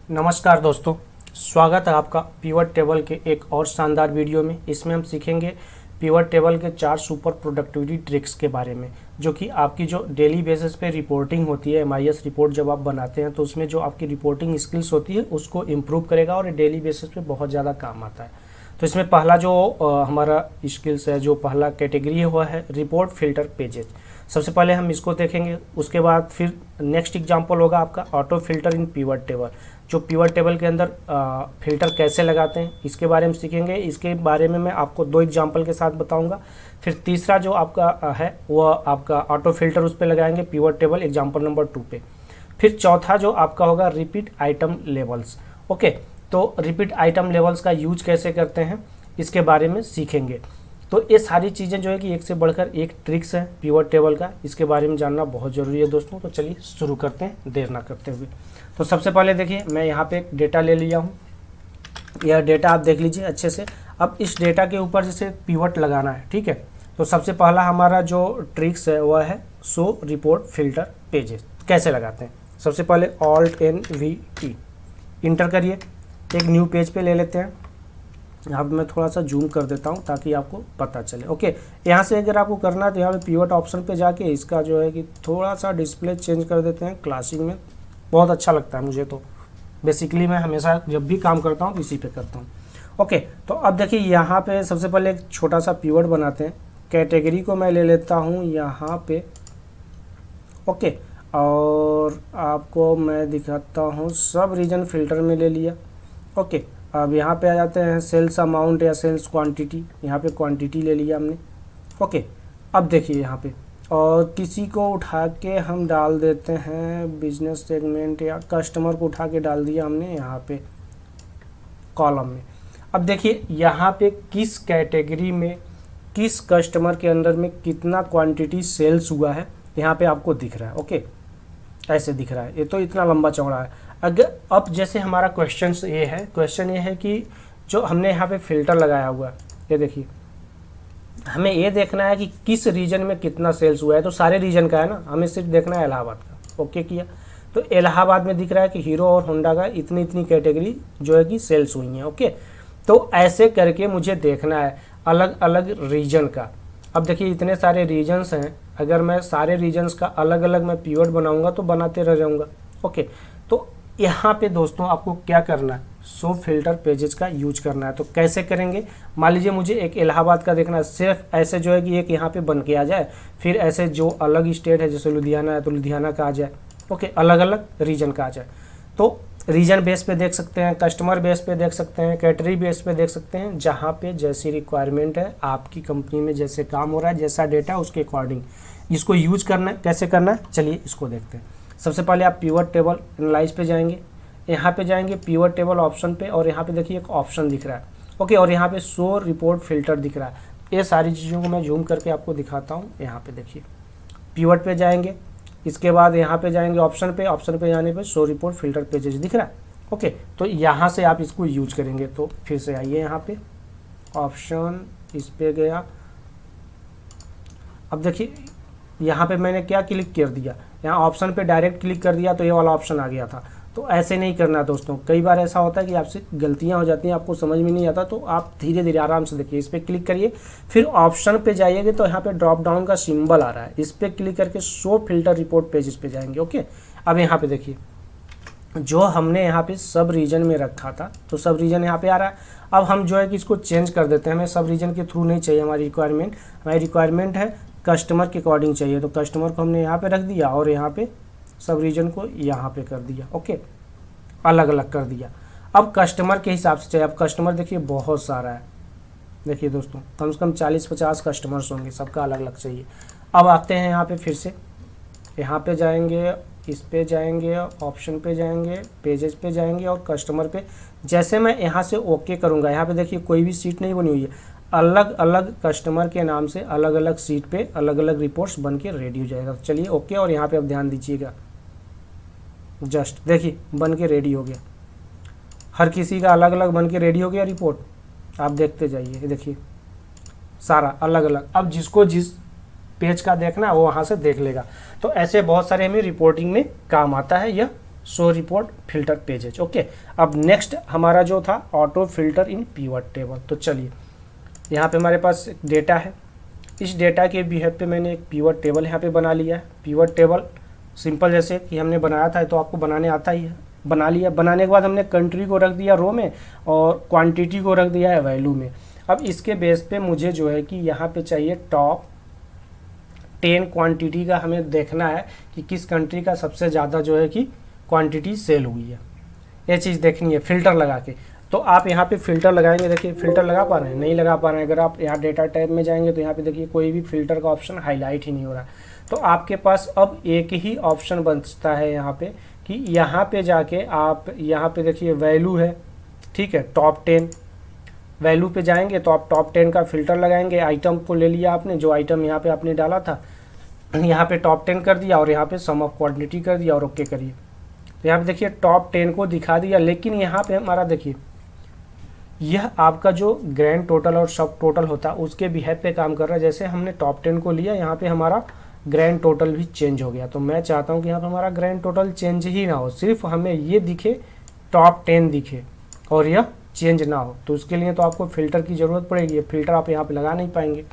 नमस्कार दोस्तों, स्वागत है आपका पिवट टेबल के एक और शानदार वीडियो में। इसमें हम सीखेंगे पिवट टेबल के 4 सुपर प्रोडक्टिविटी ट्रिक्स के बारे में, जो कि आपकी जो डेली बेसिस पे रिपोर्टिंग होती है, MIS रिपोर्ट जब आप बनाते हैं तो उसमें जो आपकी रिपोर्टिंग स्किल्स होती है उसको इम्प्रूव करेगा और डेली बेसिस पे बहुत ज़्यादा काम आता है। तो इसमें पहला जो हमारा स्किल्स है, जो पहला कैटेगरी है वो है रिपोर्ट फिल्टर पेजेज। सबसे पहले हम इसको देखेंगे, उसके बाद फिर नेक्स्ट एग्जांपल होगा आपका auto filter in pivot table. जो पिवट टेबल के अंदर फिल्टर कैसे लगाते हैं इसके बारे में सीखेंगे। इसके बारे में मैं आपको 2 एग्जांपल के साथ बताऊंगा। फिर तीसरा जो आपका है वो आपका ऑटो फिल्टर उस पर लगाएंगे पिवट टेबल एग्जांपल नंबर 2 पे। फिर चौथा जो आपका होगा रिपीट आइटम लेवल्स। ओके, तो रिपीट आइटम लेवल्स का यूज कैसे करते हैं इसके बारे में सीखेंगे। तो ये सारी चीज़ें जो है कि एक से बढ़कर एक ट्रिक्स है पिवट टेबल का, इसके बारे में जानना बहुत ज़रूरी है दोस्तों। तो चलिए शुरू करते हैं देर ना करते हुए। तो सबसे पहले देखिए, मैं यहाँ पे एक डेटा ले लिया हूँ। यह डेटा आप देख लीजिए अच्छे से। अब इस डेटा के ऊपर जैसे पिवट लगाना है, ठीक है। तो सबसे पहला हमारा जो ट्रिक्स है वह है शो रिपोर्ट फिल्टर पेजेस। कैसे लगाते हैं, सबसे पहले Alt+N+V इंटर करिए, एक न्यू पेज पे ले लेते हैं। यहाँ पे मैं थोड़ा सा जूम कर देता हूँ ताकि आपको पता चले। ओके, यहाँ से अगर आपको करना है तो यहाँ पे पिवट ऑप्शन पे जाके इसका जो है कि थोड़ा सा डिस्प्ले चेंज कर देते हैं। क्लासिक में बहुत अच्छा लगता है मुझे, तो बेसिकली मैं हमेशा जब भी काम करता हूँ तो इसी पे करता हूँ। ओके, तो अब देखिए यहाँ पे सबसे पहले एक छोटा सा पिवट बनाते हैं। कैटेगरी को मैं ले लेता हूँ यहाँ पे। ओके, और आपको मैं दिखाता हूँ सब रीजन फिल्टर में ले लिया। ओके, अब यहाँ पे आ जाते हैं सेल्स अमाउंट या सेल्स क्वांटिटी। यहाँ पे क्वांटिटी ले लिया हमने। ओके, अब देखिए यहाँ पे और किसी को उठा के हम डाल देते हैं बिजनेस सेगमेंट, या कस्टमर को उठा के डाल दिया हमने यहाँ पे कॉलम में। अब देखिए यहाँ पे किस कैटेगरी में किस कस्टमर के अंदर में कितना क्वांटिटी सेल्स हुआ है यहाँ पे आपको दिख रहा है। ओके, ऐसे दिख रहा है। ये तो इतना लंबा चौड़ा है। अगर अब जैसे हमारा क्वेश्चन ये है कि जो हमने यहाँ पे फिल्टर लगाया हुआ है, ये देखिए, हमें ये देखना है कि किस रीजन में कितना सेल्स हुआ है। तो सारे रीजन का है ना, हमें सिर्फ देखना है इलाहाबाद का। ओके किया, तो इलाहाबाद में दिख रहा है कि हीरो और होंडा का इतनी इतनी कैटेगरी जो है कि सेल्स हुई है। ओके, तो ऐसे करके मुझे देखना है अलग अलग रीजन का। अब देखिए इतने सारे रीजन्स हैं, अगर मैं सारे रीजन्स का अलग अलग मैं पिवट बनाऊंगा तो बनाते रह जाऊंगा। ओके, तो यहाँ पे दोस्तों आपको क्या करना है, शो फिल्टर पेजेस का यूज करना है। तो कैसे करेंगे, मान लीजिए मुझे एक इलाहाबाद का देखना है, सिर्फ ऐसे जो है कि एक यहाँ पे बन के आ जाए, फिर ऐसे जो अलग स्टेट है जैसे लुधियाना है तो लुधियाना का आ जाए। ओके, अलग अलग रीजन का आ जाए। तो रीजन बेस पे देख सकते हैं, कस्टमर बेस पे देख सकते हैं, कैटेगरी बेस पे देख सकते हैं, जहाँ पे जैसी रिक्वायरमेंट है आपकी कंपनी में, जैसे काम हो रहा है, जैसा डेटा है उसके अकॉर्डिंग इसको यूज करना है। कैसे करना है चलिए इसको देखते हैं। सबसे पहले आप पिवट टेबल एनालाइज पे जाएंगे, यहाँ पे जाएंगे पिवट टेबल ऑप्शन पे, और यहाँ पे देखिए एक ऑप्शन दिख रहा है। ओके, और यहाँ पे शो रिपोर्ट फिल्टर दिख रहा है। ये सारी चीज़ों को मैं जूम करके आपको दिखाता हूँ। यहाँ पे देखिए पिवट पे जाएंगे, इसके बाद यहाँ पे जाएंगे ऑप्शन पे जाने पे शो रिपोर्ट फिल्टर पेजेस दिख रहा है। ओके, तो यहाँ से आप इसको यूज करेंगे। तो फिर से आइए यहाँ पे ऑप्शन, इस पे गया। अब देखिए यहाँ पे मैंने क्या क्लिक कर दिया, यहाँ ऑप्शन पे डायरेक्ट क्लिक कर दिया तो ये वाला ऑप्शन आ गया था। तो ऐसे नहीं करना दोस्तों, कई बार ऐसा होता है कि आपसे गलतियां हो जाती हैं, आपको समझ में नहीं आता, तो आप धीरे धीरे आराम से देखिए। इस पर क्लिक करिए, फिर ऑप्शन पे जाइएगा तो यहाँ पे ड्रॉप डाउन का सिंबल आ रहा है, इस पर क्लिक करके शो फिल्टर रिपोर्ट पेजेस पे जाएंगे। ओके, अब यहाँ पे देखिए जो हमने यहाँ पे सब रीजन में रखा था तो सब रीजन यहाँ पे आ रहा है। अब हम जो है कि इसको चेंज कर देते हैं, हमें सब रीजन के थ्रू नहीं चाहिए। हमारी रिक्वायरमेंट है कस्टमर के अकॉर्डिंग चाहिए, तो कस्टमर को हमने यहाँ पे रख दिया और यहाँ पे सब रीजन को यहाँ पे कर दिया। ओके, अलग अलग कर दिया। अब कस्टमर के हिसाब से चाहिए। अब कस्टमर देखिए बहुत सारा है, देखिए दोस्तों कम से कम 40-50 कस्टमर्स होंगे, सबका अलग अलग चाहिए। अब आते हैं यहाँ पे, फिर से यहाँ पे जाएंगे, इस पे जाएंगे, ऑप्शन पे जाएंगे, पेजेस पे जाएंगे और कस्टमर पे। जैसे मैं यहाँ से ओके करूँगा, यहाँ पे देखिए कोई भी सीट नहीं बनी हुई है, अलग अलग कस्टमर के नाम से अलग अलग सीट पे अलग अलग रिपोर्ट्स बन के रेडी हो जाएगा। चलिए ओके, और यहाँ पे अब ध्यान दीजिएगा, जस्ट देखिए बन के रेडी हो गया। हर किसी का अलग अलग बन के रेडी हो गया रिपोर्ट। आप देखते जाइए, देखिए सारा अलग अलग। अब जिसको जिस पेज का देखना है वो वहाँ से देख लेगा। तो ऐसे बहुत सारे हमें रिपोर्टिंग में काम आता है यह show report filter pages. Okay, अब नेक्स्ट हमारा जो था auto filter in pivot table. तो चलिए यहाँ पे हमारे पास डेटा है, इस डेटा के बिहेव पे मैंने एक पिवट टेबल यहाँ पे बना लिया है। पिवट टेबल सिंपल जैसे कि हमने बनाया था, तो आपको बनाने आता ही है, बना लिया। बनाने के बाद हमने कंट्री को रख दिया रो में और क्वांटिटी को रख दिया है वैल्यू में। अब इसके बेस पे मुझे जो है कि यहाँ पे चाहिए टॉप 10 क्वांटिटी का हमें देखना है कि किस कंट्री का सबसे ज़्यादा जो है कि क्वांटिटी सेल हुई है, ये चीज़ देखनी है फिल्टर लगा के। तो आप यहाँ पे फिल्टर लगाएंगे, देखिए फिल्टर लगा पा रहे हैं, नहीं लगा पा रहे हैं। अगर आप यहाँ डेटा टाइप में जाएंगे तो यहाँ पे देखिए कोई भी फिल्टर का ऑप्शन हाईलाइट ही नहीं हो रहा है। तो आपके पास अब एक ही ऑप्शन बचता है यहाँ पे कि यहाँ पे जाके आप यहाँ पे देखिए वैल्यू है, ठीक है, टॉप 10 वैल्यू पे जाएंगे तो आप टॉप 10 का फिल्टर लगाएंगे। आइटम को ले लिया आपने, जो आइटम यहाँ पे आपने डाला था, यहाँ पे टॉप 10 कर दिया और यहाँ पे सम ऑफ क्वांटिटी कर दिया और ओके करिए। तो यहाँ पे देखिए टॉप 10 को दिखा दिया, लेकिन यहाँ पे हमारा देखिए यह आपका जो ग्रैंड टोटल और सब टोटल होता है उसके बिहेव पे काम कर रहा है। जैसे हमने टॉप 10 को लिया, यहाँ पे हमारा ग्रैंड टोटल भी चेंज हो गया। तो मैं चाहता हूँ कि यहाँ पे हमारा ग्रैंड टोटल चेंज ही ना हो, सिर्फ हमें ये दिखे टॉप 10 दिखे और यह चेंज ना हो। तो उसके लिए तो आपको फिल्टर की ज़रूरत पड़ेगी, फिल्टर आप यहाँ पे लगा नहीं पाएंगे।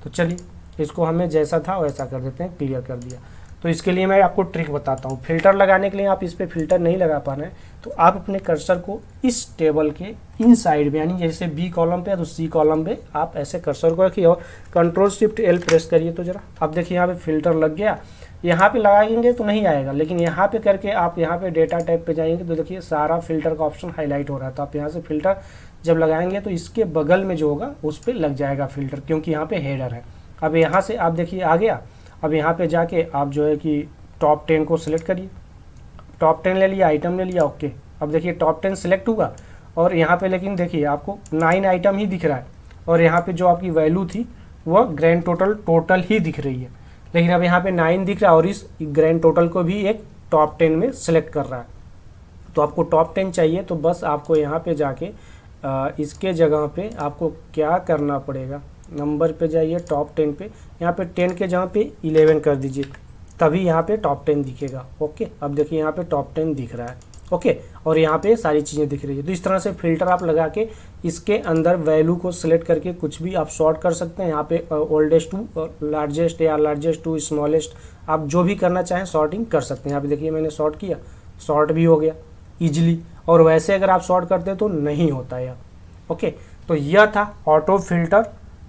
तो चलिए इसको हमें जैसा था वैसा कर देते हैं, क्लियर कर दिया। तो इसके लिए मैं आपको ट्रिक बताता हूँ। फिल्टर लगाने के लिए आप इस पर फिल्टर नहीं लगा पा रहे हैं तो आप अपने कर्सर को इस टेबल के इन साइड में, यानी जैसे बी कॉलम पे है तो सी कॉलम पे आप ऐसे कर्सर को रखिए और Ctrl+Shift+L प्रेस करिए। तो जरा अब देखिए यहाँ पे फिल्टर लग गया। यहाँ पे लगाएंगे तो नहीं आएगा, लेकिन यहाँ पे करके आप यहाँ पे डेटा टाइप पे जाएंगे तो देखिए सारा फिल्टर का ऑप्शन हाईलाइट हो रहा है। तो आप यहाँ से फिल्टर जब लगाएंगे तो इसके बगल में जो होगा उस पर लग जाएगा फिल्टर, क्योंकि यहाँ पे हेडर है। अब यहाँ से आप देखिए आ गया। अब यहाँ पे जाके आप जो है कि टॉप 10 को सिलेक्ट करिए, टॉप 10 ले लिया, आइटम ले लिया, ओके। अब देखिए टॉप 10 सिलेक्ट हुआ और यहाँ पे लेकिन देखिए आपको 9 आइटम ही दिख रहा है और यहाँ पे जो आपकी वैल्यू थी वह ग्रैंड टोटल ही दिख रही है। लेकिन अब यहाँ पे 9 दिख रहा है और इस ग्रैंड टोटल को भी एक टॉप 10 में सिलेक्ट कर रहा है। तो आपको टॉप 10 चाहिए तो बस आपको यहाँ पे जाके इसके जगह पे आपको क्या करना पड़ेगा, नंबर पे जाइए, टॉप 10 पे, यहाँ पे 10 के जगह पे 11 कर दीजिए, तभी यहाँ पे टॉप 10 दिखेगा। ओके, अब देखिए यहाँ पे टॉप 10 दिख रहा है, ओके, और यहाँ पे सारी चीज़ें दिख रही है। तो इस तरह से फिल्टर आप लगा के इसके अंदर वैल्यू को सिलेक्ट करके कुछ भी आप सॉर्ट कर सकते हैं। यहाँ पे ओल्डेस्ट टू लार्जेस्ट या लार्जेस्ट टू स्मॉलेस्ट, आप जो भी करना चाहें सॉर्टिंग कर सकते हैं। यहाँ पे देखिए मैंने सॉर्ट किया, सॉर्ट भी हो गया ईजिली। और वैसे अगर आप सॉर्ट करते तो नहीं होता है। ओके, तो यह था ऑटो फिल्टर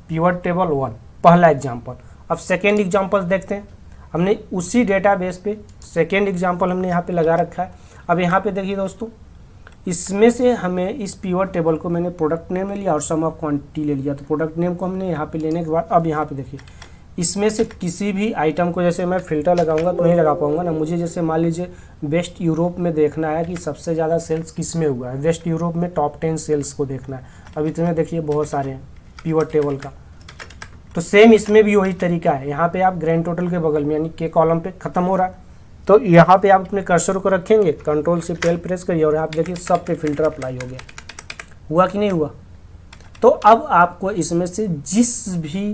पिवट टेबल 1, पहला एग्जाम्पल। अब सेकेंड एग्जाम्पल देखते हैं। हमने उसी डेटाबेस पे सेकेंड एग्जाम्पल हमने यहाँ पे लगा रखा है। अब यहाँ पे देखिए दोस्तों, इसमें से हमें इस पिवट टेबल को मैंने प्रोडक्ट नेम ले लिया और सम ऑफ क्वांटिटी ले लिया। तो प्रोडक्ट नेम को हमने यहाँ पे लेने के बाद अब यहाँ पे देखिए इसमें से किसी भी आइटम को जैसे मैं फिल्टर लगाऊंगा तो नहीं लगा पाऊंगा ना। मुझे जैसे मान लीजिए वेस्ट यूरोप में देखना है कि सबसे ज़्यादा सेल्स किस में हुआ है, वेस्ट यूरोप में टॉप 10 सेल्स को देखना है। अब इतने देखिए बहुत सारे हैं पिवट टेबल का। तो सेम इसमें भी वही तरीका है। यहाँ पे आप ग्रैंड टोटल के बगल में यानी के कॉलम पे ख़त्म हो रहा है तो यहाँ पे आप अपने कर्सर को रखेंगे, Ctrl+L प्रेस करिए और आप देखिए सब पे फिल्टर अप्लाई हो गया। हुआ कि नहीं हुआ? तो अब आपको इसमें से जिस भी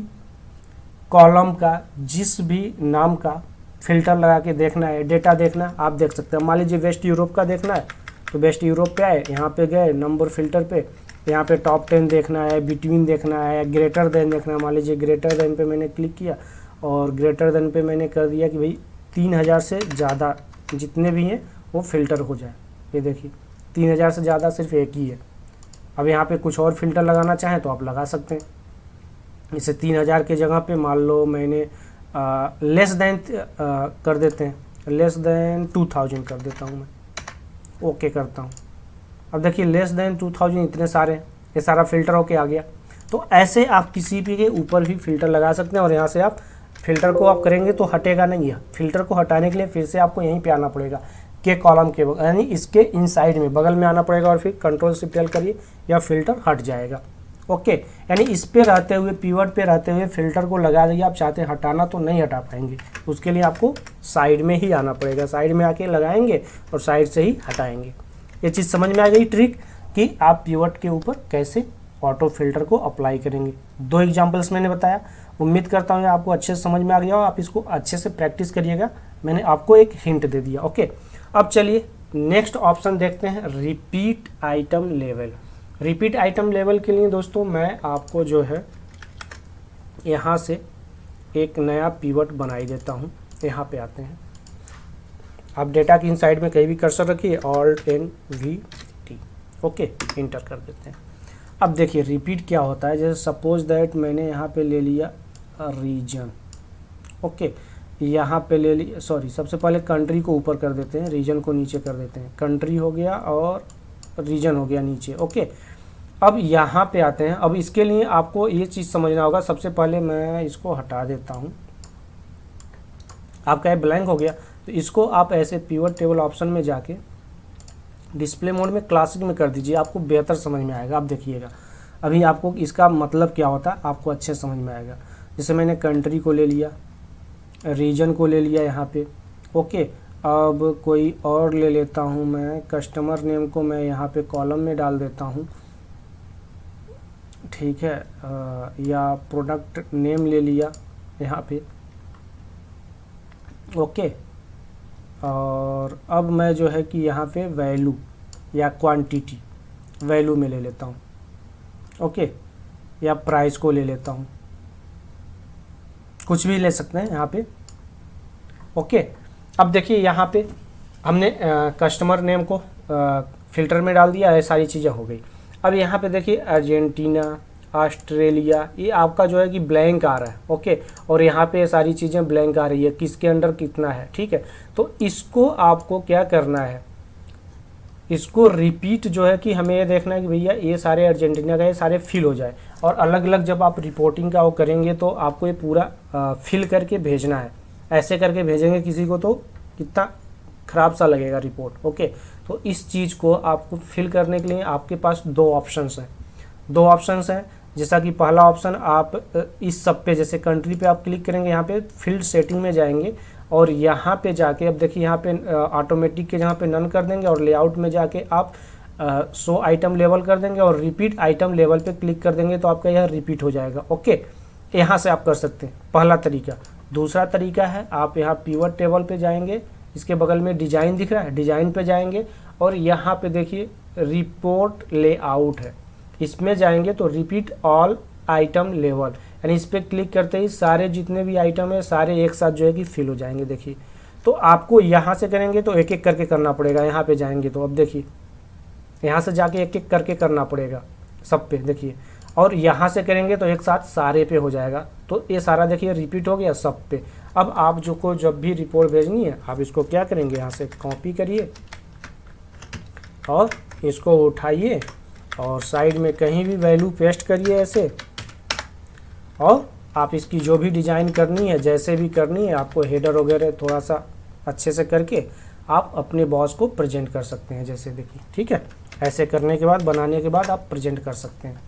कॉलम का, जिस भी नाम का फिल्टर लगा के देखना है, डेटा देखना है, आप देख सकते हैं। मान लीजिए वेस्ट यूरोप का देखना है तो वेस्ट यूरोप पे आए, यहाँ पे गए नंबर फिल्टर पे, यहाँ पे टॉप 10 देखना है, बिटवीन देखना है, ग्रेटर देन देखना है। मान लीजिए ग्रेटर देन पे मैंने क्लिक किया और ग्रेटर देन पे मैंने कर दिया कि भाई 3000 से ज़्यादा जितने भी हैं वो फिल्टर हो जाए। ये देखिए 3000 से ज़्यादा सिर्फ एक ही है। अब यहाँ पे कुछ और फिल्टर लगाना चाहें तो आप लगा सकते हैं। इसे 3000 के जगह पे मान लो मैंने लेस देन कर देते हैं, लेस देन 2000 कर देता हूँ मैं, ओके करता हूँ। अब देखिए लेस देन 2000 इतने सारे हैं, ये सारा फिल्टर होके आ गया। तो ऐसे आप किसी भी के ऊपर भी फिल्टर लगा सकते हैं और यहाँ से आप फिल्टर को आप करेंगे तो हटेगा नहीं है। फिल्टर को हटाने के लिए फिर से आपको यहीं पे आना पड़ेगा के कॉलम के यानी इसके इनसाइड में बगल में आना पड़ेगा और फिर Ctrl+L करिए या फिल्टर हट जाएगा। ओके, यानी इस पे रहते हुए, पिवट पे रहते हुए फिल्टर को लगा दिए। आप चाहते हैं हटाना तो नहीं हटा पाएंगे, उसके लिए आपको साइड में ही आना पड़ेगा। साइड में आके लगाएंगे और साइड से ही हटाएंगे। ये चीज़ समझ में आ गई ट्रिक कि आप पिवट के ऊपर कैसे ऑटो फिल्टर को अप्लाई करेंगे। 2 एग्जाम्पल्स मैंने बताया, उम्मीद करता हूँ आपको अच्छे से समझ में आ गया हो। आप इसको अच्छे से प्रैक्टिस करिएगा, मैंने आपको एक हिंट दे दिया। ओके, अब चलिए नेक्स्ट ऑप्शन देखते हैं repeat item level. Repeat item level के लिए दोस्तों मैं आपको जो है यहाँ से एक नया पिवट बनाई देता हूँ। यहाँ पे आते हैं, आप डेटा की इनसाइड में कहीं भी कर्सर रखिए, Alt+N+V+T, ओके, इंटर कर देते हैं। अब देखिए रिपीट क्या होता है, जैसे सपोज दैट मैंने यहाँ पे ले लिया रीजन, ओके, यहाँ पे ले लिया, सॉरी सबसे पहले कंट्री को ऊपर कर देते हैं, रीजन को नीचे कर देते हैं। कंट्री हो गया और रीजन हो गया नीचे, ओके। अब यहाँ पे आते हैं। अब इसके लिए आपको ये चीज़ समझना होगा, सबसे पहले मैं इसको हटा देता हूँ, आपका ये ब्लैंक हो गया। तो इसको आप ऐसे पिवट टेबल ऑप्शन में जाके डिस्प्ले मोड में क्लासिक में कर दीजिए, आपको बेहतर समझ में आएगा। आप देखिएगा अभी आपको इसका मतलब क्या होता है आपको अच्छे समझ में आएगा। जैसे मैंने कंट्री को ले लिया, रीजन को ले लिया यहाँ पे, ओके। अब कोई और ले लेता हूँ मैं, कस्टमर नेम को मैं यहाँ पे कॉलम में डाल देता हूँ, ठीक है, या प्रोडक्ट नेम ले लिया यहाँ पे, ओके। और अब मैं जो है कि यहाँ पे वैल्यू या क्वांटिटी वैल्यू में ले लेता हूँ, ओके, या प्राइस को ले लेता हूँ, कुछ भी ले सकते हैं यहाँ पे, ओके। अब देखिए यहाँ पे हमने कस्टमर नेम को फिल्टर में डाल दिया, ये सारी चीज़ें हो गई। अब यहाँ पे देखिए अर्जेंटीना, ऑस्ट्रेलिया, ये आपका जो है कि ब्लैंक आ रहा है, ओके। और यहाँ पे सारी चीज़ें ब्लैंक आ रही है, किसके अंडर कितना है, ठीक है। तो इसको आपको क्या करना है, इसको रिपीट जो है कि हमें ये देखना है कि भैया ये सारे अर्जेंटीना का ये सारे फिल हो जाए। और अलग अलग जब आप रिपोर्टिंग का वो करेंगे तो आपको ये पूरा फिल करके भेजना है। ऐसे करके भेजेंगे किसी को तो कितना ख़राब सा लगेगा रिपोर्ट, ओके। तो इस चीज़ को आपको फिल करने के लिए आपके पास दो ऑप्शंस हैं। जैसा कि पहला ऑप्शन आप इस सब पे, जैसे कंट्री पे आप क्लिक करेंगे, यहाँ पे फील्ड सेटिंग में जाएंगे और यहाँ पे जाके अब देखिए यहाँ पे ऑटोमेटिक के जहाँ पे नन कर देंगे और लेआउट में जाके आप शो आइटम लेवल कर देंगे और रिपीट आइटम लेवल पे क्लिक कर देंगे तो आपका यह रिपीट हो जाएगा, ओके। यहाँ से आप कर सकते हैं, पहला तरीका। दूसरा तरीका है आप यहाँ पिवट टेबल पे जाएंगे, इसके बगल में डिजाइन दिख रहा है, डिजाइन पे जाएंगे और यहाँ पे देखिए रिपोर्ट लेआउट है, इसमें जाएंगे तो रिपीट ऑल आइटम लेवल, यानी इस पर क्लिक करते ही सारे जितने भी आइटम है सारे एक साथ जो है कि फिल हो जाएंगे। देखिए तो आपको यहाँ से करेंगे तो एक एक करके करना पड़ेगा, यहाँ पे जाएंगे तो अब देखिए यहाँ से जाके एक एक करके करना पड़ेगा सब पे, देखिए। और यहाँ से करेंगे तो एक साथ सारे पे हो जाएगा। तो ये सारा देखिए रिपीट हो गया सब पे। अब आप जो को जब भी रिपोर्ट भेजनी है आप इसको क्या करेंगे, यहाँ से कॉपी करिए और इसको उठाइए और साइड में कहीं भी वैल्यू पेस्ट करिए ऐसे, और आप इसकी जो भी डिज़ाइन करनी है, जैसे भी करनी है आपको, हेडर वगैरह थोड़ा सा अच्छे से करके आप अपने बॉस को प्रेजेंट कर सकते हैं, जैसे देखिए, ठीक है। ऐसे करने के बाद, बनाने के बाद आप प्रेजेंट कर सकते हैं।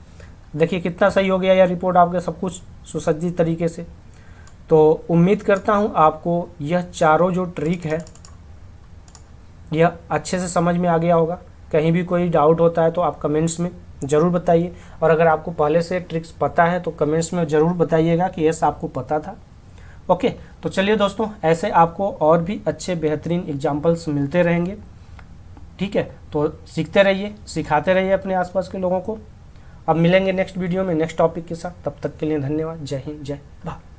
देखिए कितना सही हो गया यह रिपोर्ट आपके, सब कुछ सुसज्जित तरीके से। तो उम्मीद करता हूँ आपको यह चारों जो ट्रिक है यह अच्छे से समझ में आ गया होगा। कहीं भी कोई डाउट होता है तो आप कमेंट्स में ज़रूर बताइए, और अगर आपको पहले से ट्रिक्स पता है तो कमेंट्स में ज़रूर बताइएगा कि यस आपको पता था, ओके। तो चलिए दोस्तों, ऐसे आपको और भी अच्छे बेहतरीन एग्जाम्पल्स मिलते रहेंगे, ठीक है। तो सीखते रहिए, सिखाते रहिए अपने आसपास के लोगों को। अब मिलेंगे नेक्स्ट वीडियो में नेक्स्ट टॉपिक के साथ, तब तक के लिए धन्यवाद। जय हिंद, जय भारत।